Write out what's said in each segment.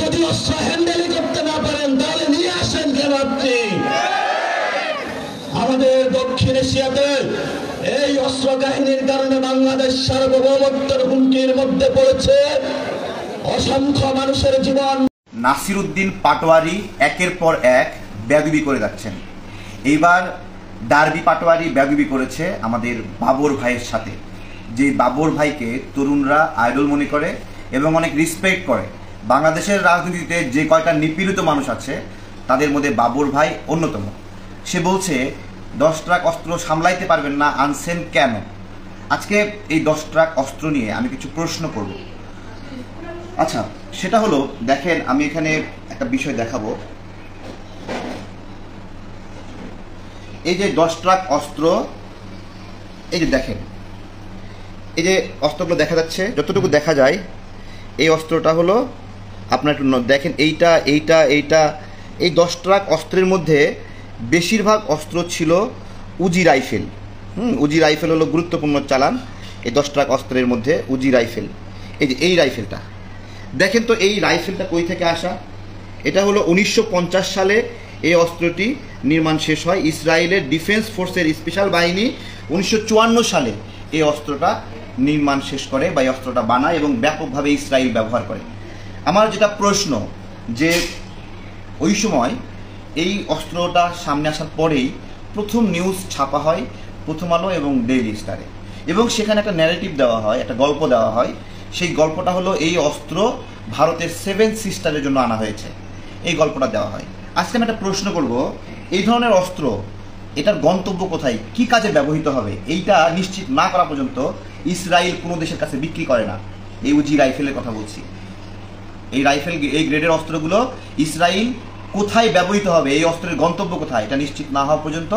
যদি অস্ত্র হ্যান্ডেল করতে না পারেন তাহলে নিয়ে আসেন কেন আপনি? আমাদের দক্ষিণ এশিয়াতে এই অস্ত্র কাহিনীর কারণে বাংলাদেশ সার্বভৌমত্বের হুমকির মধ্যে পড়েছে, অসংখ্য মানুষের জীবন। নাসির উদ্দিন পাটোয়ারি একের পর এক বেয়াদবি করে যাচ্ছেন। এইবার ডার্বি পাটোয়ারি বেয়াদবি করেছে আমাদের বাবর ভাইয়ের সাথে, যে বাবর ভাইকে তরুণরা আইডল মনে করে এবং অনেক রেসপেক্ট করে। বাংলাদেশের রাজনীতিতে যে কয়টা নিপীড়িত মানুষ আছে তাদের মধ্যে বাবর ভাই অন্যতম। সে বলছে 10 ট্রাক অস্ত্র সামলাইতে পারবেন না, আনছেন কেন? আজকে এই 10 ট্রাক অস্ত্র নিয়ে আমি কিছু প্রশ্ন করব। আচ্ছা, সেটা হলো, দেখেন আমি এখানে একটা বিষয় দেখাবো। এই যে 10 ট্রাক অস্ত্র, এই যে দেখেন, এই যে অস্ত্রগুলো দেখা যাচ্ছে, যতটুকু দেখা যায় এই অস্ত্রটা হলো আপনার একটু দেখেন, এইটা এইটা এইটা এই 10 ট্রাক অস্ত্রের মধ্যে বেশিরভাগ অস্ত্র ছিল উজি রাইফেল। উজি রাইফেল হলো গুরুত্বপূর্ণ চালান এই 10 ট্রাক অস্ত্রের মধ্যে। উজি রাইফেল, এই যে এই রাইফেলটা দেখেন তো, এই রাইফেলটা কই থেকে আসা? এটা হলো 1950 সালে এই অস্ত্রটি নির্মাণ শেষ হয়। ইসরায়েলের ডিফেন্স ফোর্সের স্পেশাল বাহিনী 1954 সালে এই অস্ত্রটা নির্মাণ শেষ করে বা এই অস্ত্রটা বানায় এবং ব্যাপকভাবে ইসরায়েল ব্যবহার করে। আমার যেটা প্রশ্ন, যে ওই সময় এই অস্ত্রটা সামনে আসার পরেই প্রথম নিউজ ছাপা হয় প্রথম আলো এবং ডেইলি স্টারে, এবং সেখানে একটা ন্যারেটিভ দেওয়া হয়, একটা গল্প দেওয়া হয়। সেই গল্পটা হলো এই অস্ত্র ভারতের 7 সিস্টারের জন্য আনা হয়েছে, এই গল্পটা দেওয়া হয়। আজকে আমি একটা প্রশ্ন করব, এই ধরনের অস্ত্র এটার গন্তব্য কোথায়, কি কাজে ব্যবহৃত হবে, এইটা নিশ্চিত না করা পর্যন্ত ইসরায়েল কোনো দেশের কাছে বিক্রি করে না। এই উজি রাইফেলের কথা বলছি, এই রাইফেল, এই গ্রেডের অস্ত্রগুলো ইসরায়েল কোথায় ব্যবহৃত হবে, এই অস্ত্রের গন্তব্য কোথায়, এটা নিশ্চিত না হওয়া পর্যন্ত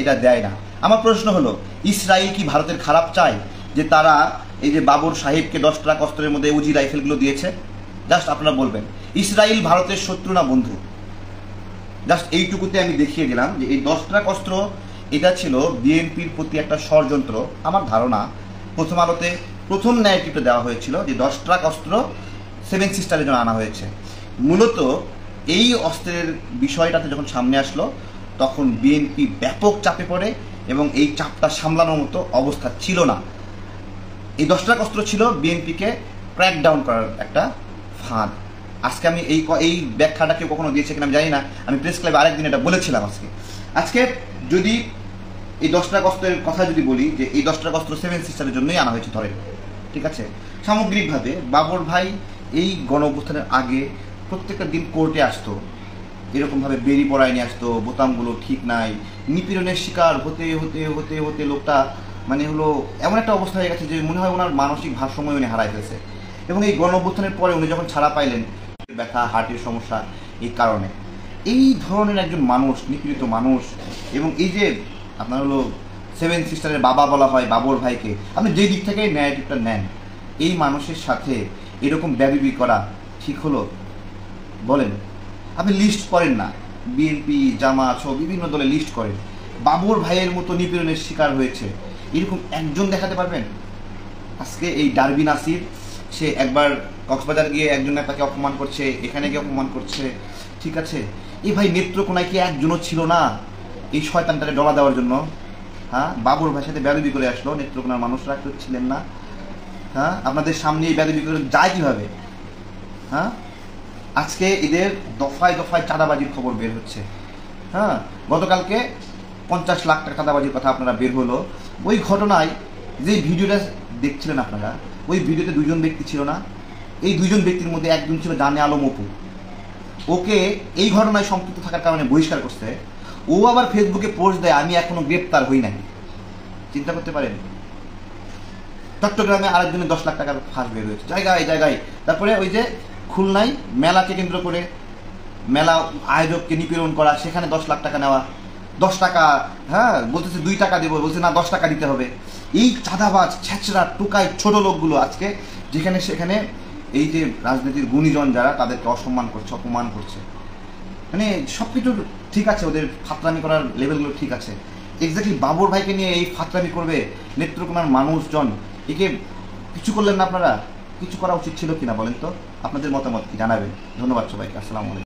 এটা দেয় না। আমার প্রশ্ন হলো, ইসরায়েল কি ভারতের খারাপ চায় যে তারা এই যে বাবর সাহেবকে 10 ট্রাক অস্ত্রের মধ্যে উজি রাইফেলগুলো দিয়েছে? জাস্ট আপনারা বলবেন, ইসরায়েল ভারতের শত্রু না বন্ধু? জাস্ট এইটুকুতে আমি দেখিয়ে দিলাম যে এই 10 ট্রাক অস্ত্র এটা ছিল বিএনপির প্রতি একটা ষড়যন্ত্র। আমার ধারণা প্রথম আলোতে প্রথম ন্যারেটিভটা দেওয়া হয়েছিল যে 10 ট্রাক অস্ত্র 7 সিস্টারের জন্য আনা হয়েছে। মূলত এই অস্ত্রের বিষয়টাতে যখন সামনে আসলো তখন বিএনপি ব্যাপক চাপে পড়ে এবং এই চাপটা সামলানোর মতো অবস্থা ছিল না। এই 10 ট্রাক অস্ত্র ছিল বিএনপিকে ক্র্যাকডাউন করার একটা ফাঁদ। আজকে আমি এই ব্যাখ্যাটা কেউ কখনো দিয়েছে কিনা আমি জানি না, আমি প্রেস ক্লাবে আরেকদিন এটা বলেছিলাম। আজকে যদি এই 10 ট্রাক অস্ত্রের কথা যদি বলি, যে এই 10 ট্রাক অস্ত্র 7 সিস্টারের জন্যই আনা হয়েছে ধরেন, ঠিক আছে। সামগ্রিকভাবে বাবর ভাই এই গণ অভ্যুত্থানের আগে প্রত্যেকটা দিন কোর্টে আসতো, এরকমভাবে বেরি পড়ায় নিয়ে আসতো, বোতামগুলো ঠিক নাই, নিপীড়নের শিকার হতে হতে হতে হতে লোকটা মানে হলো এমন একটা অবস্থা হয়ে গেছে যে মনে হয় ওনার মানসিক ভারসাম্য উনি হারাই ফেলছে। এবং এই গণ অভ্যুত্থানের পরে উনি যখন ছাড়া পাইলেন, ব্যথা, হার্টের সমস্যা, এই কারণে এই ধরনের একজন মানুষ, নিপীড়িত মানুষ, এবং এই যে আপনার হলো 7 সিস্টারের বাবা বলা হয় বাবর ভাইকে, আপনি যেই দিক থেকে ন্যারেটিভটা নেন, এই মানুষের সাথে এরকম বেয়াদবি করা ঠিক হলো? বলেন। আপনি লিস্ট করেন না, বিএনপি, জামাত সহ বিভিন্ন দলে লিস্ট করেন, বাবর ভাইয়ের মতো নিপীড়নের শিকার হয়েছে এরকম একজন দেখাতে পারবেন? আজকে এই ডার্বি নাসির, সে একবার কক্সবাজার গিয়ে একজন নেতাকে অপমান করছে, এখানে গিয়ে অপমান করছে, ঠিক আছে। এই ভাই নেত্রকোনায় কি একজনও ছিল না এই শয়তানটারে ডলা দেওয়ার জন্য? হ্যাঁ, বাবর ভাইয়ের সাথে বেয়াদবি করে আসলো, নেত্রকোনার মানুষরা কেউ ছিলেন না? হ্যাঁ, আপনাদের সামনে এই বেয়াদবি করে যায় কীভাবে? হ্যাঁ, আজকে এদের দফায় দফায় চাঁদাবাজির খবর বের হচ্ছে। হ্যাঁ, গতকালকে 50 লাখ টাকা চাঁদাবাজির কথা আপনারা বের হলো। ওই ঘটনায় যে ভিডিওটা দেখছিলেন আপনারা, ওই ভিডিওতে 2 জন ব্যক্তি ছিল না? এই 2 জন ব্যক্তির মধ্যে একজন ছিল জানে আলম অপু। ওকে এই ঘটনায় সম্পৃক্ত থাকার কারণে বহিষ্কার করছে। ও আবার ফেসবুকে পোস্ট দেয়, আমি এখনো গ্রেপ্তার হই নাই। চিন্তা করতে পারেন। চট্টগ্রামে আরেকজনের 10 লাখ টাকার ফাঁস বের হয়েছে জায়গায় জায়গায়। তারপরে ওই যে খুলনায় মেলাকে কেন্দ্র করে মেলা আয়োজককে নিপীড়ন করা, সেখানে 10 লাখ টাকা নেওয়া, 10 টাকা, হ্যাঁ বলতেছে 2 টাকা দেবো, বলছে না 10 টাকা দিতে হবে। এই চাঁদাবাজ, ছেঁচড়া, টুকাই, ছোট লোকগুলো আজকে যেখানে সেখানে এই যে রাজনীতির গুণীজন যারা, তাদেরকে অসম্মান করছে, অপমান করছে। মানে সব কিছু ঠিক আছে, ওদের ফাতরামি করার লেভেলগুলো ঠিক আছে। এক্স্যাক্টলি বাবর ভাইকে নিয়ে এই ফাতরামি করবে নেত্রকোনার মানুষজন, একে কিছু করলেন না আপনারা? কিছু করা উচিত ছিল কিনা বলেন তো? আপনাদের মতামত কি জানাবেন। ধন্যবাদ সবাইকে। আসসালামু আলাইকুম।